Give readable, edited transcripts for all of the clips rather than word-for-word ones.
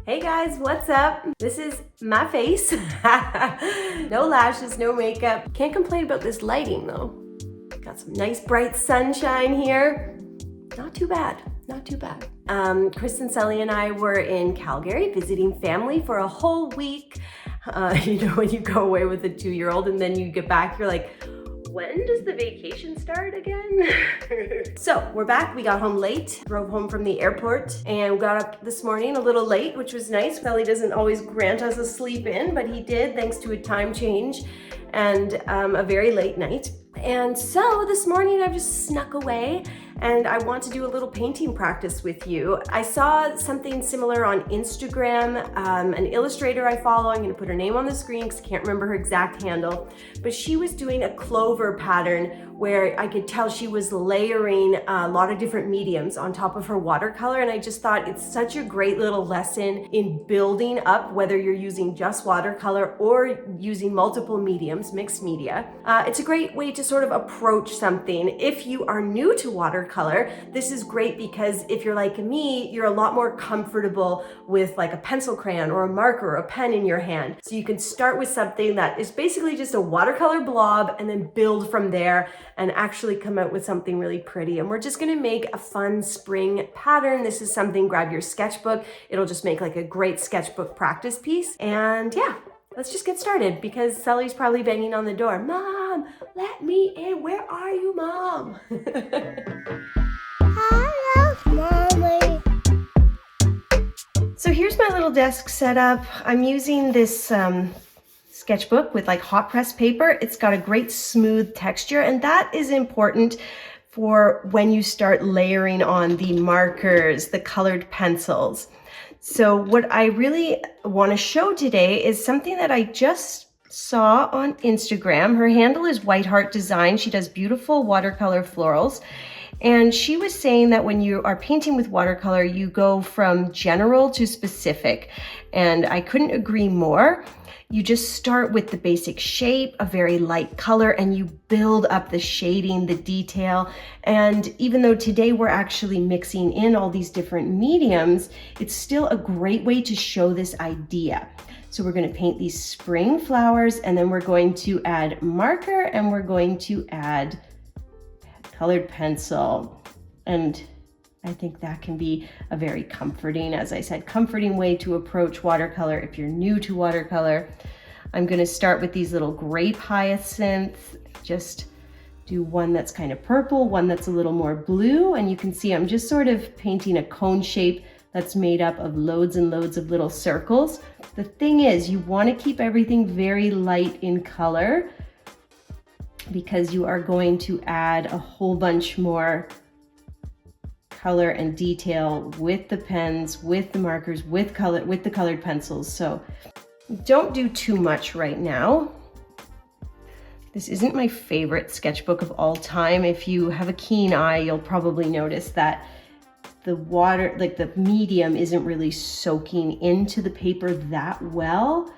Hey guys, what's up? This is my face. No lashes, no makeup. Can't complain about this lighting though. Got some nice bright sunshine here. Not too bad, not too bad. Chris and Sally and I were in Calgary visiting family for a whole week. You know, when you go away with a 2-year-old and then you get back, you're like, when does the vacation start again? So we're back. We got home late, drove home from the airport, and got up this morning a little late, which was nice. Kelly doesn't always grant us a sleep in, but he did thanks to a time change and a very late night. And so this morning I've just snuck away and I want to do a little painting practice with you. I saw something similar on Instagram, an illustrator I follow. I'm gonna put her name on the screen because I can't remember her exact handle, but she was doing a clover pattern where I could tell she was layering a lot of different mediums on top of her watercolor. And I just thought it's such a great little lesson in building up, whether you're using just watercolor or using multiple mediums, mixed media. It's a great way to sort of approach something. If you are new to watercolor, this is great because if you're like me, you're a lot more comfortable with like a pencil crayon or a marker or a pen in your hand. So you can start with something that is basically just a watercolor blob and then build from there and actually come out with something really pretty. And we're just gonna make a fun spring pattern. This is something, grab your sketchbook. It'll just make like a great sketchbook practice piece. And yeah, let's just get started because Sally's probably banging on the door. Mom, let me in. Where are you, Mom? Hello, Mommy. So here's my little desk setup. I'm using this sketchbook with like hot press paper. It's got a great smooth texture, and that is important for when you start layering on the markers, the colored pencils. So what I really want to show today is something that I just saw on Instagram. Her handle is White Heart Design. She does beautiful watercolor florals. And she was saying that when you are painting with watercolor, you go from general to specific. And I couldn't agree more. You just start with the basic shape, a very light color, and you build up the shading, the detail. And even though today we're actually mixing in all these different mediums, it's still a great way to show this idea. So we're going to paint these spring flowers, and then we're going to add marker, and we're going to add colored pencil. And I think that can be a very comforting, as I said, comforting way to approach watercolor if you're new to watercolor. I'm going to start with these little grape hyacinths. Just do one that's kind of purple, one that's a little more blue, and you can see I'm just sort of painting a cone shape that's made up of loads and loads of little circles. The thing is, you want to keep everything very light in color because you are going to add a whole bunch more color and detail with the pens, with the markers, with the colored pencils. So don't do too much right now. This isn't my favorite sketchbook of all time. If you have a keen eye, you'll probably notice that the water, like the medium, isn't really soaking into the paper that well.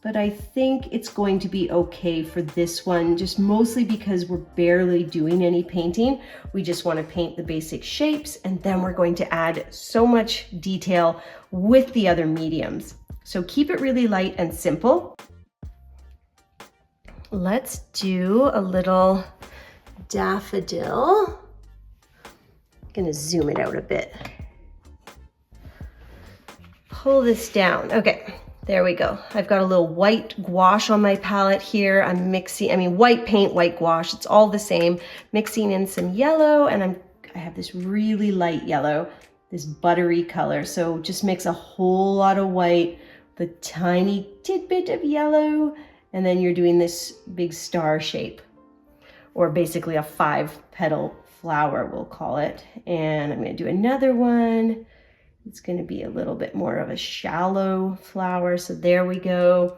But I think it's going to be okay for this one, just mostly because we're barely doing any painting. We just want to paint the basic shapes, and then we're going to add so much detail with the other mediums. So keep it really light and simple. Let's do a little daffodil. I'm gonna zoom it out a bit. Pull this down. Okay. There we go. I've got a little white gouache on my palette here. I'm mixing, white paint, white gouache, it's all the same. Mixing in some yellow, and I have this really light yellow, this buttery color. So just mix a whole lot of white, the tiny tidbit of yellow, and then you're doing this big star shape, or basically a 5-petal flower, we'll call it. And I'm gonna do another one. It's going to be a little bit more of a shallow flower. So there we go.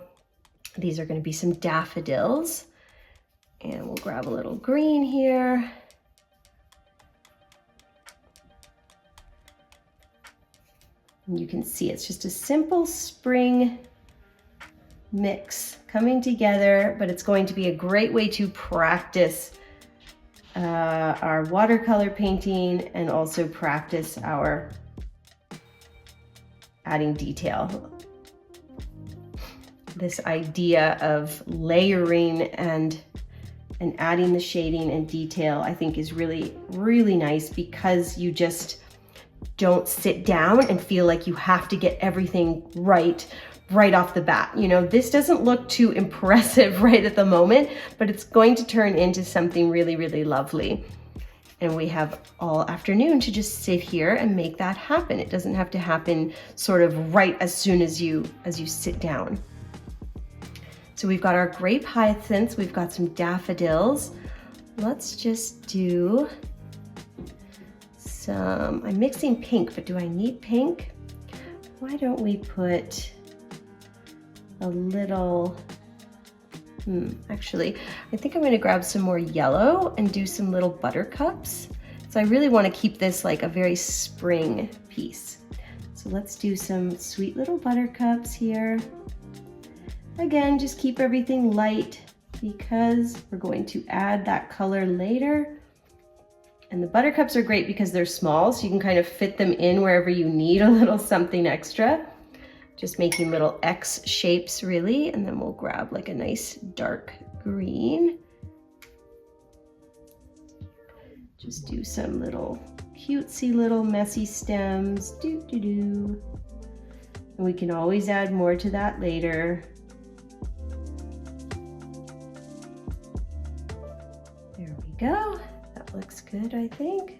These are going to be some daffodils. And we'll grab a little green here. And you can see it's just a simple spring mix coming together, but it's going to be a great way to practice our watercolor painting and also practice our adding detail. This idea of layering and adding the shading and detail, I think is really, really nice, because you just don't sit down and feel like you have to get everything right off the bat. You know, this doesn't look too impressive right at the moment, but it's going to turn into something really, really lovely. And we have all afternoon to just sit here and make that happen. It doesn't have to happen sort of right as soon as you sit down. So we've got our grape hyacinths, we've got some daffodils. Let's just do some, I'm mixing pink, but do I need pink? Why don't we put a little, actually, I think I'm gonna grab some more yellow and do some little buttercups. So I really wanna keep this like a very spring piece. So let's do some sweet little buttercups here. Again, just keep everything light because we're going to add that color later. And the buttercups are great because they're small, so you can kind of fit them in wherever you need a little something extra. Just making little X shapes really, and then we'll grab like a nice dark green. Just do some little cutesy little messy stems. And we can always add more to that later. There we go. That looks good, I think.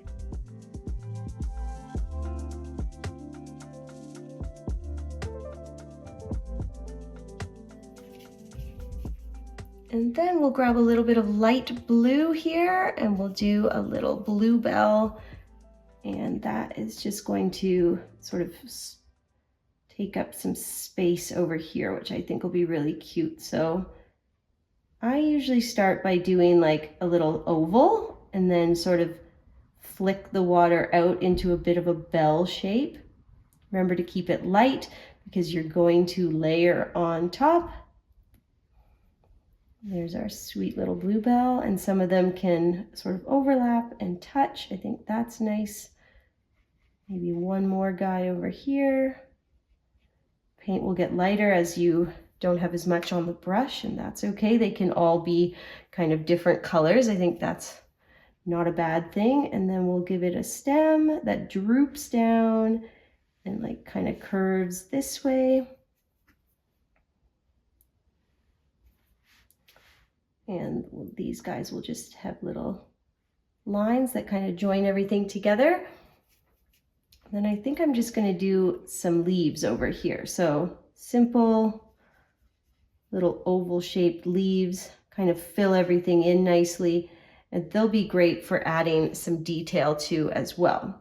And then we'll grab a little bit of light blue here and we'll do a little bluebell. And that is just going to sort of take up some space over here, which I think will be really cute. So I usually start by doing like a little oval and then sort of flick the water out into a bit of a bell shape. Remember to keep it light because you're going to layer on top. There's our sweet little bluebell, and some of them can sort of overlap and touch. I think that's nice. Maybe one more guy over here. Paint will get lighter as you don't have as much on the brush, and that's okay. They can all be kind of different colors. I think that's not a bad thing. And then we'll give it a stem that droops down and like kind of curves this way. And these guys will just have little lines that kind of join everything together. And then I think I'm just going to do some leaves over here. So simple little oval shaped leaves kind of fill everything in nicely, and they'll be great for adding some detail to as well.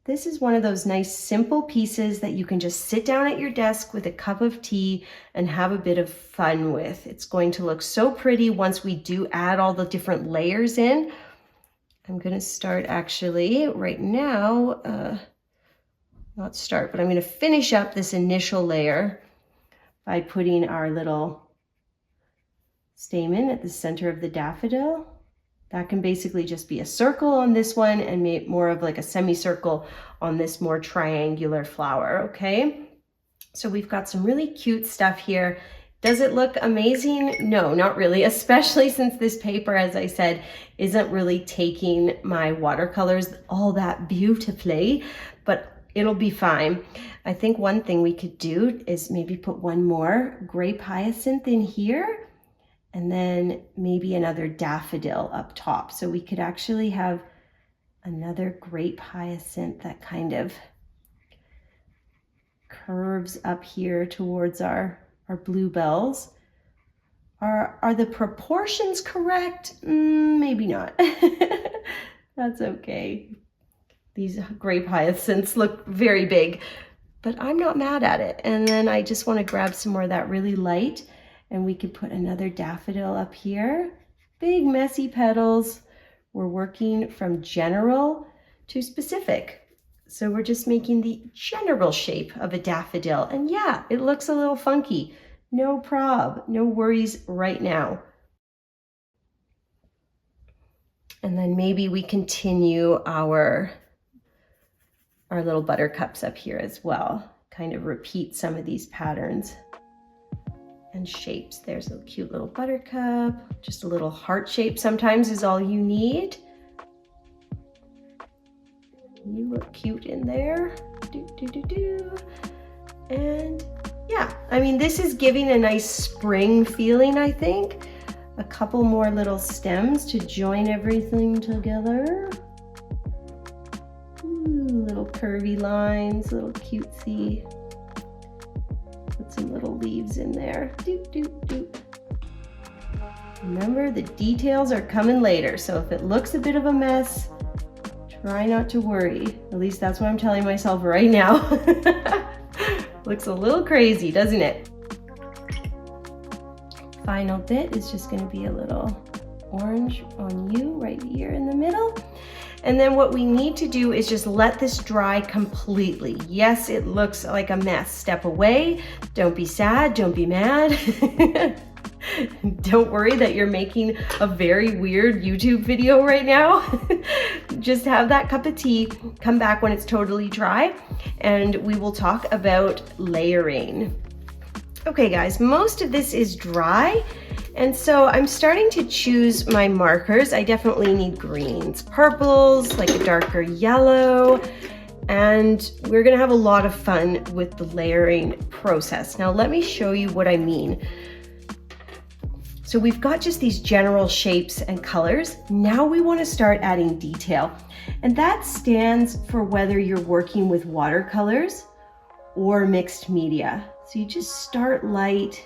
This is one of those nice simple pieces that you can just sit down at your desk with a cup of tea and have a bit of fun with. It's going to look so pretty once we do add all the different layers in. I'm going to start actually right now, not start, but I'm going to finish up this initial layer by putting our little stamen at the center of the daffodil. That can basically just be a circle on this one and make more of like a semicircle on this more triangular flower, okay? So we've got some really cute stuff here. Does it look amazing? No, not really, especially since this paper, as I said, isn't really taking my watercolors all that beautifully, but it'll be fine. I think one thing we could do is maybe put one more grape hyacinth in here, and then maybe another daffodil up top. So we could actually have another grape hyacinth that kind of curves up here towards our bluebells. Are the proportions correct? Maybe not. That's okay. These grape hyacinths look very big, but I'm not mad at it. And then I just want to grab some more of that really light, and we could put another daffodil up here. Big messy petals. We're working from general to specific. So we're just making the general shape of a daffodil. And yeah, it looks a little funky. No prob, no worries right now. And then maybe we continue our our little buttercups up here as well. Kind of repeat some of these patterns and shapes. There's a cute little buttercup. Just a little heart shape sometimes is all you need. You look cute in there. And yeah, I mean, this is giving a nice spring feeling, I think. A couple more little stems to join everything together. Ooh, little curvy lines, little cutesy. Put some little leaves in there. Doop, doop, doop. Remember, the details are coming later, so if it looks a bit of a mess, try not to worry. At least that's what I'm telling myself right now. Looks a little crazy, doesn't it? Final bit is just going to be a little orange on you right here in the middle. And then what we need to do is just let this dry completely. Yes, it looks like a mess. Step away. Don't be sad. Don't be mad. Don't worry that you're making a very weird YouTube video right now. Just have that cup of tea, come back when it's totally dry, and we will talk about layering. Okay guys, most of this is dry, and so I'm starting to choose my markers. I definitely need greens, purples, like a darker yellow, and we're gonna have a lot of fun with the layering process. Now let me show you what I mean. So we've got just these general shapes and colors. Now we want to start adding detail. And that stands for whether you're working with watercolors or mixed media. So you just start light.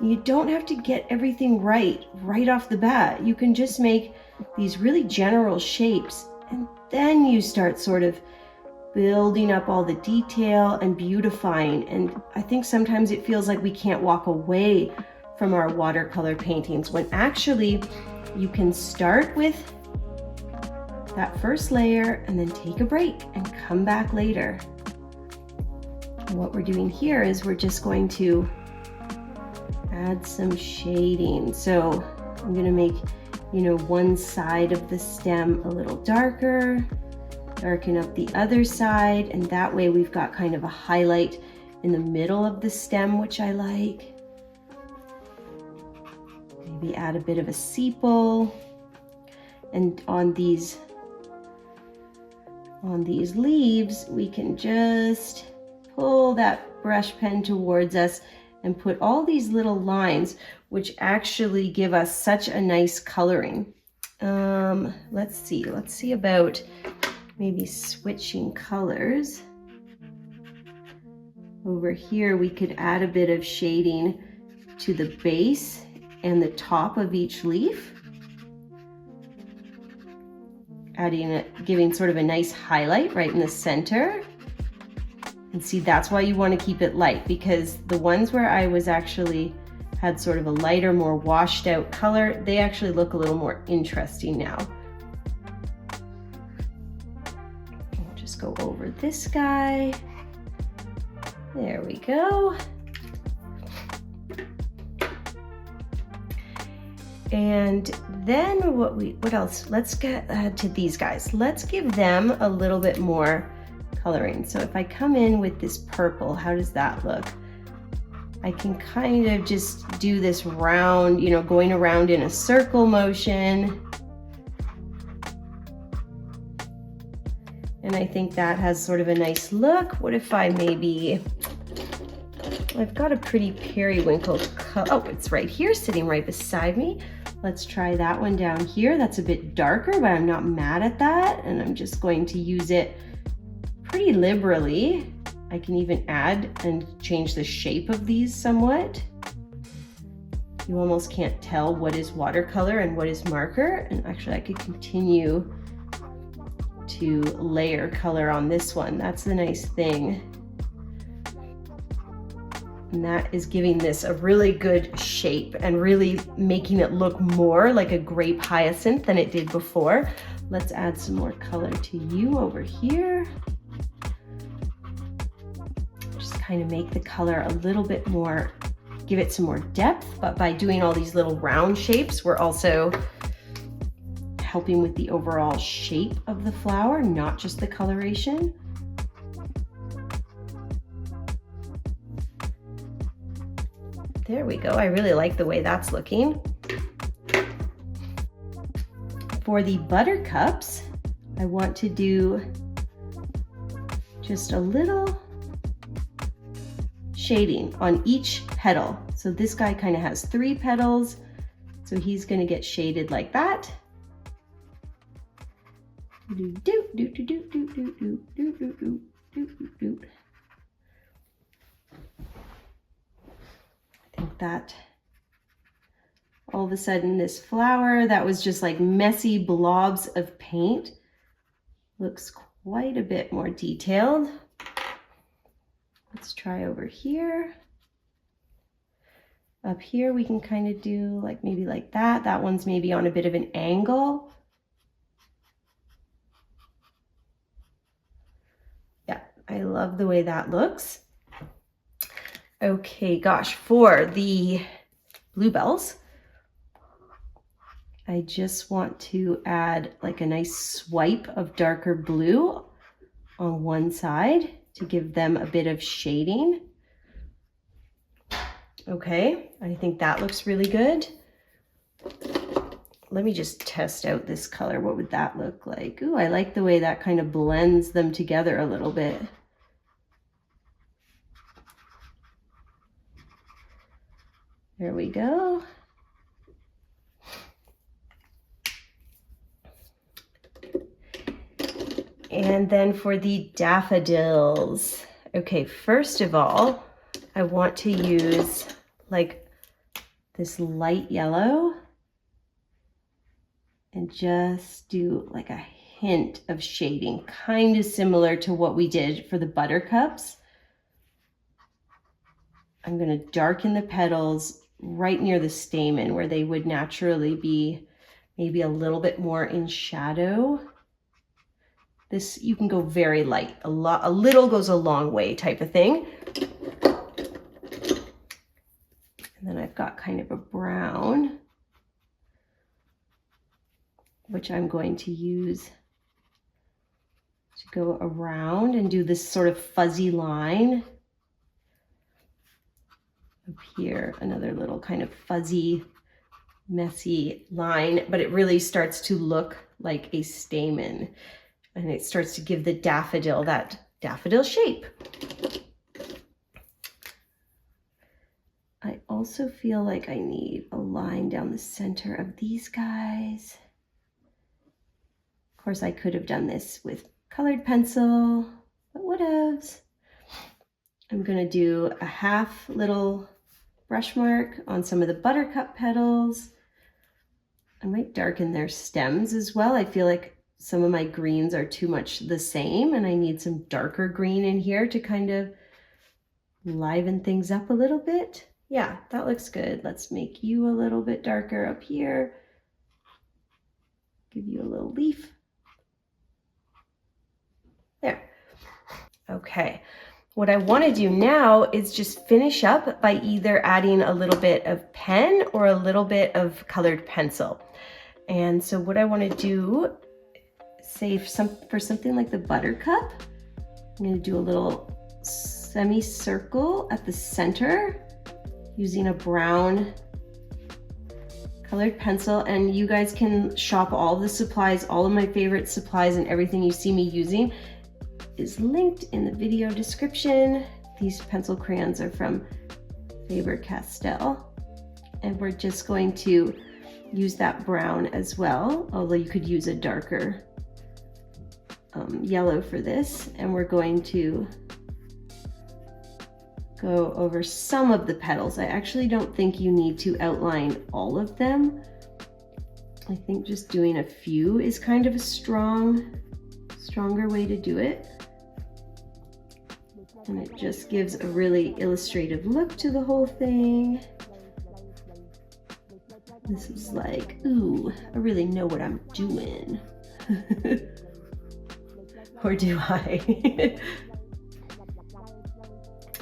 You don't have to get everything right off the bat. You can just make these really general shapes, and then you start sort of building up all the detail and beautifying. And I think sometimes it feels like we can't walk away from our watercolor paintings, when actually you can start with that first layer and then take a break and come back later. And what we're doing here is we're just going to add some shading. So I'm going to make, one side of the stem a little darker, darken up the other side, and that way we've got kind of a highlight in the middle of the stem, which I like. Maybe add a bit of a sepal, and on these leaves we can just pull that brush pen towards us and put all these little lines, which actually give us such a nice coloring. Let's see about maybe switching colors. Over here we could add a bit of shading to the base and the top of each leaf, giving sort of a nice highlight right in the center. And see, that's why you want to keep it light, because the ones where I was actually had sort of a lighter, more washed out color, they actually look a little more interesting now. I'll just go over this guy. There we go. And then what else? Let's get to these guys. Let's give them a little bit more coloring. So if I come in with this purple, how does that look? I can kind of just do this round, going around in a circle motion. And I think that has sort of a nice look. What if I I've got a pretty periwinkle color. Oh, it's right here, sitting right beside me. Let's try that one down here. That's a bit darker, but I'm not mad at that. And I'm just going to use it pretty liberally. I can even add and change the shape of these somewhat. You almost can't tell what is watercolor and what is marker. And actually I could continue to layer color on this one. That's the nice thing. And that is giving this a really good shape and really making it look more like a grape hyacinth than it did before. Let's add some more color to you over here. Just kind of make the color a little bit more, give it some more depth, but by doing all these little round shapes, we're also helping with the overall shape of the flower, not just the coloration. There we go. I really like the way that's looking. For the buttercups, I want to do just a little shading on each petal. So this guy kind of has 3 petals, so he's going to get shaded like that. I think that all of a sudden this flower that was just like messy blobs of paint looks quite a bit more detailed. Let's try over here. Up here we can kind of do like maybe like that. That one's maybe on a bit of an angle. Yeah, I love the way that looks. Okay, gosh, for the bluebells, I just want to add like a nice swipe of darker blue on one side to give them a bit of shading. Okay, I think that looks really good. Let me just test out this color. What would that look like? Ooh, I like the way that kind of blends them together a little bit. There we go. And then for the daffodils. Okay, first of all, I want to use like this light yellow and just do like a hint of shading, kind of similar to what we did for the buttercups. I'm going to darken the petals right near the stamen where they would naturally be maybe a little bit more in shadow. This, you can go very light, a little goes a long way type of thing. And then I've got kind of a brown, which I'm going to use to go around and do this sort of fuzzy line. Up here, another little kind of fuzzy, messy line, but it really starts to look like a stamen. And it starts to give the daffodil that daffodil shape. I also feel like I need a line down the center of these guys. Of course, I could have done this with colored pencil, but whatevs. I'm gonna do a half little brush mark on some of the buttercup petals. I might darken their stems as well. I feel like some of my greens are too much the same and I need some darker green in here to kind of liven things up a little bit. Yeah, that looks good. Let's make you a little bit darker up here. Give you a little leaf. There. Okay. What I want to do now is just finish up by either adding a little bit of pen or a little bit of colored pencil. And so what I want to do, say for something like the buttercup, I'm going to do a little semicircle at the center using a brown colored pencil. And you guys can shop all the supplies, all of my favorite supplies and everything you see me using is linked in the video description. These pencil crayons are from Faber-Castell. And we're just going to use that brown as well, although you could use a darker yellow for this. And we're going to go over some of the petals. I actually don't think you need to outline all of them. I think just doing a few is kind of a stronger way to do it. And it just gives a really illustrative look to the whole thing. This is like, ooh, I really know what I'm doing. Or do I?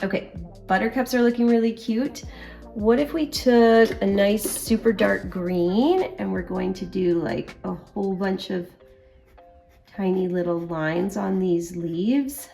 Okay, buttercups are looking really cute. What if we took a nice super dark green and we're going to do like a whole bunch of tiny little lines on these leaves?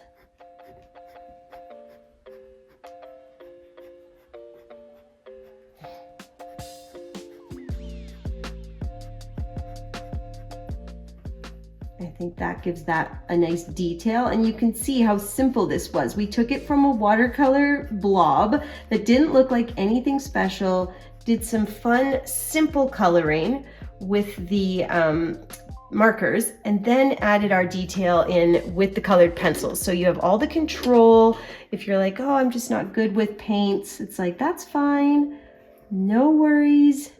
I think that gives that a nice detail, and you can see how simple this was. We took it from a watercolor blob that didn't look like anything special, did some fun, simple coloring with the markers, and then added our detail in with the colored pencils. So you have all the control. If you're like, oh, I'm just not good with paints, it's like, that's fine, no worries.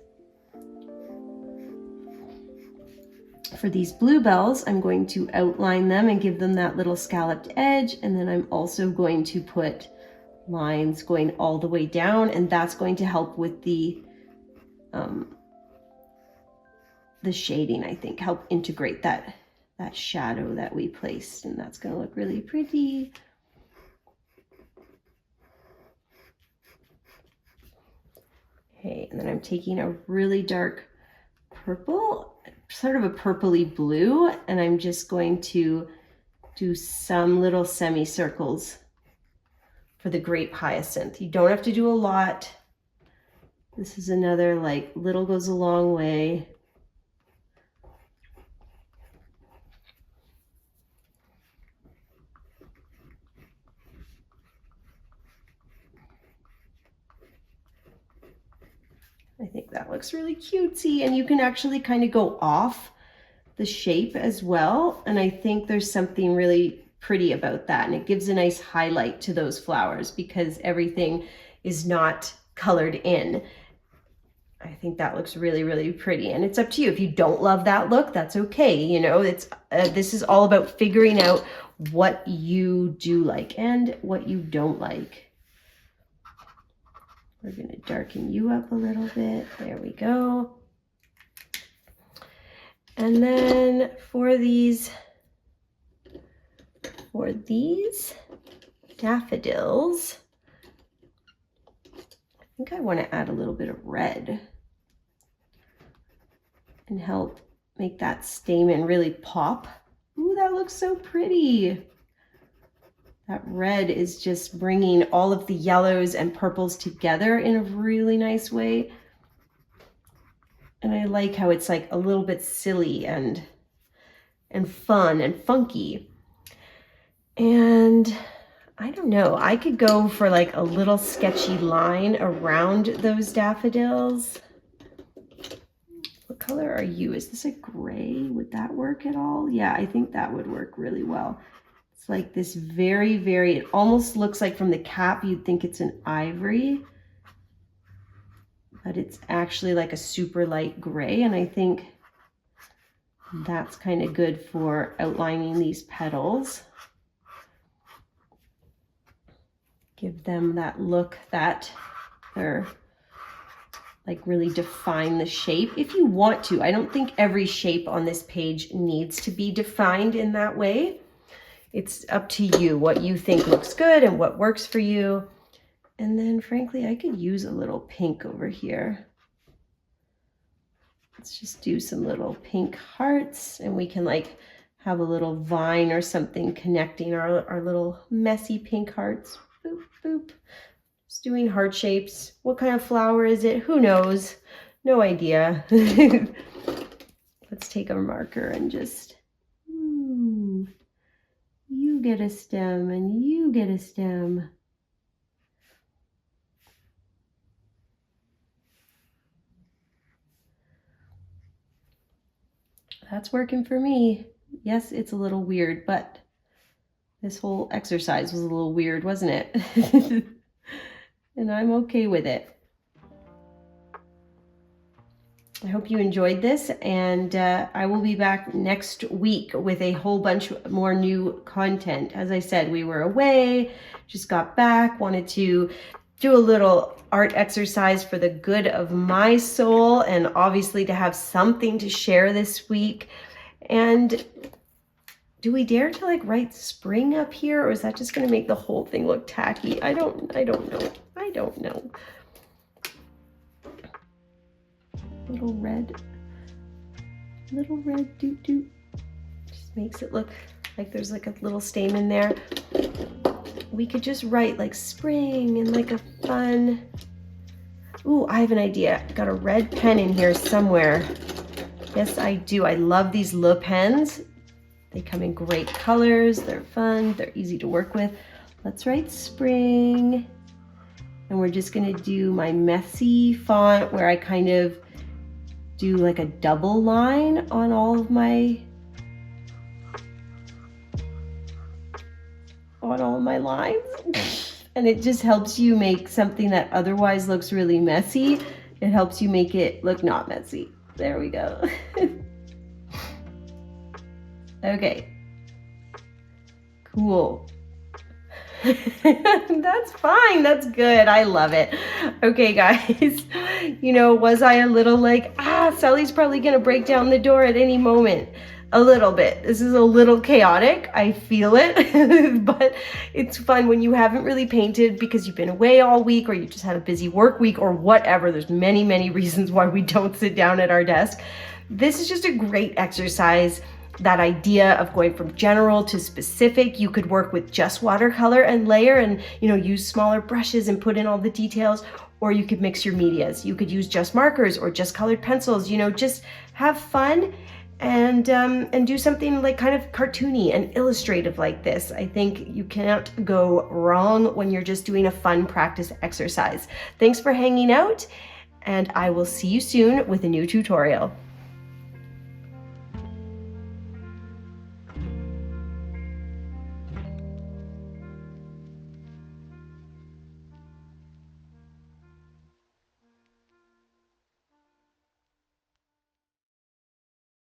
For these bluebells, I'm going to outline them and give them that little scalloped edge, and then I'm also going to put lines going all the way down, and that's going to help with the shading, I think, help integrate that shadow that we placed, and that's going to look really pretty. Okay, and then I'm taking a really dark purple, sort of a purpley blue, and I'm just going to do some little semicircles for the grape hyacinth. You don't have to do a lot. This is another, like, little goes a long way. I think that looks really cutesy, and you can actually kind of go off the shape as well. And I think there's something really pretty about that. And it gives a nice highlight to those flowers because everything is not colored in. I think that looks really, really pretty. And it's up to you. If you don't love that look, that's okay. You know, it's this is all about figuring out what you do like and what you don't like. We're going to darken you up a little bit. There we go. And then for these daffodils, I think I want to add a little bit of red and help make that stamen really pop. Ooh, that looks so pretty. That red is just bringing all of the yellows and purples together in a really nice way. And I like how it's like a little bit silly and fun and funky. And I don't know, I could go for like a little sketchy line around those daffodils. What color are you? Is this a gray? Would that work at all? Yeah, I think that would work really well. It's like this very, very, it almost looks like from the cap, you'd think it's an ivory, but it's actually like a super light gray. And I think that's kind of good for outlining these petals. Give them that look that they're like really define the shape if you want to. I don't think every shape on this page needs to be defined in that way. It's up to you what you think looks good and what works for you. And then frankly, I could use a little pink over here. Let's just do some little pink hearts, and we can like have a little vine or something connecting our little messy pink hearts. Boop, boop. Just doing heart shapes. What kind of flower is it? Who knows? No idea. Let's take a marker and just, you get a stem and you get a stem. That's working for me. Yes, it's a little weird, but this whole exercise was a little weird, wasn't it? And I'm okay with it. I hope you enjoyed this, and I will be back next week with a whole bunch more new content. As I said, we were away, just got back, wanted to do a little art exercise for the good of my soul, and obviously to have something to share this week. And do we dare to like write spring up here, or is that just going to make the whole thing look tacky? I don't know. I don't know. Little red doot doot. Just makes it look like there's like a little stamen there. We could just write like spring and like a fun. Ooh, I have an idea. Got a red pen in here somewhere. Yes, I do. I love these Le pens. They come in great colors, they're fun, they're easy to work with. Let's write spring. And we're just gonna do my messy font where I kind of do like a double line on all of my lines. And it just helps you make something that otherwise looks really messy. It helps you make it look not messy. There we go. Okay, cool. That's fine, that's good, I love it. Okay guys, you know, was I a little like, Sally's probably gonna break down the door at any moment? A little bit. This is a little chaotic, I feel it, but it's fun when you haven't really painted because you've been away all week or you just had a busy work week or whatever. There's many, many reasons why we don't sit down at our desk. This is just a great exercise. That idea of going from general to specific. You could work with just watercolor and layer and, you know, use smaller brushes and put in all the details, or you could mix your medias. You could use just markers or just colored pencils, you know, just have fun and do something like kind of cartoony and illustrative like this. I think you can't go wrong when you're just doing a fun practice exercise. Thanks for hanging out, and I will see you soon with a new tutorial.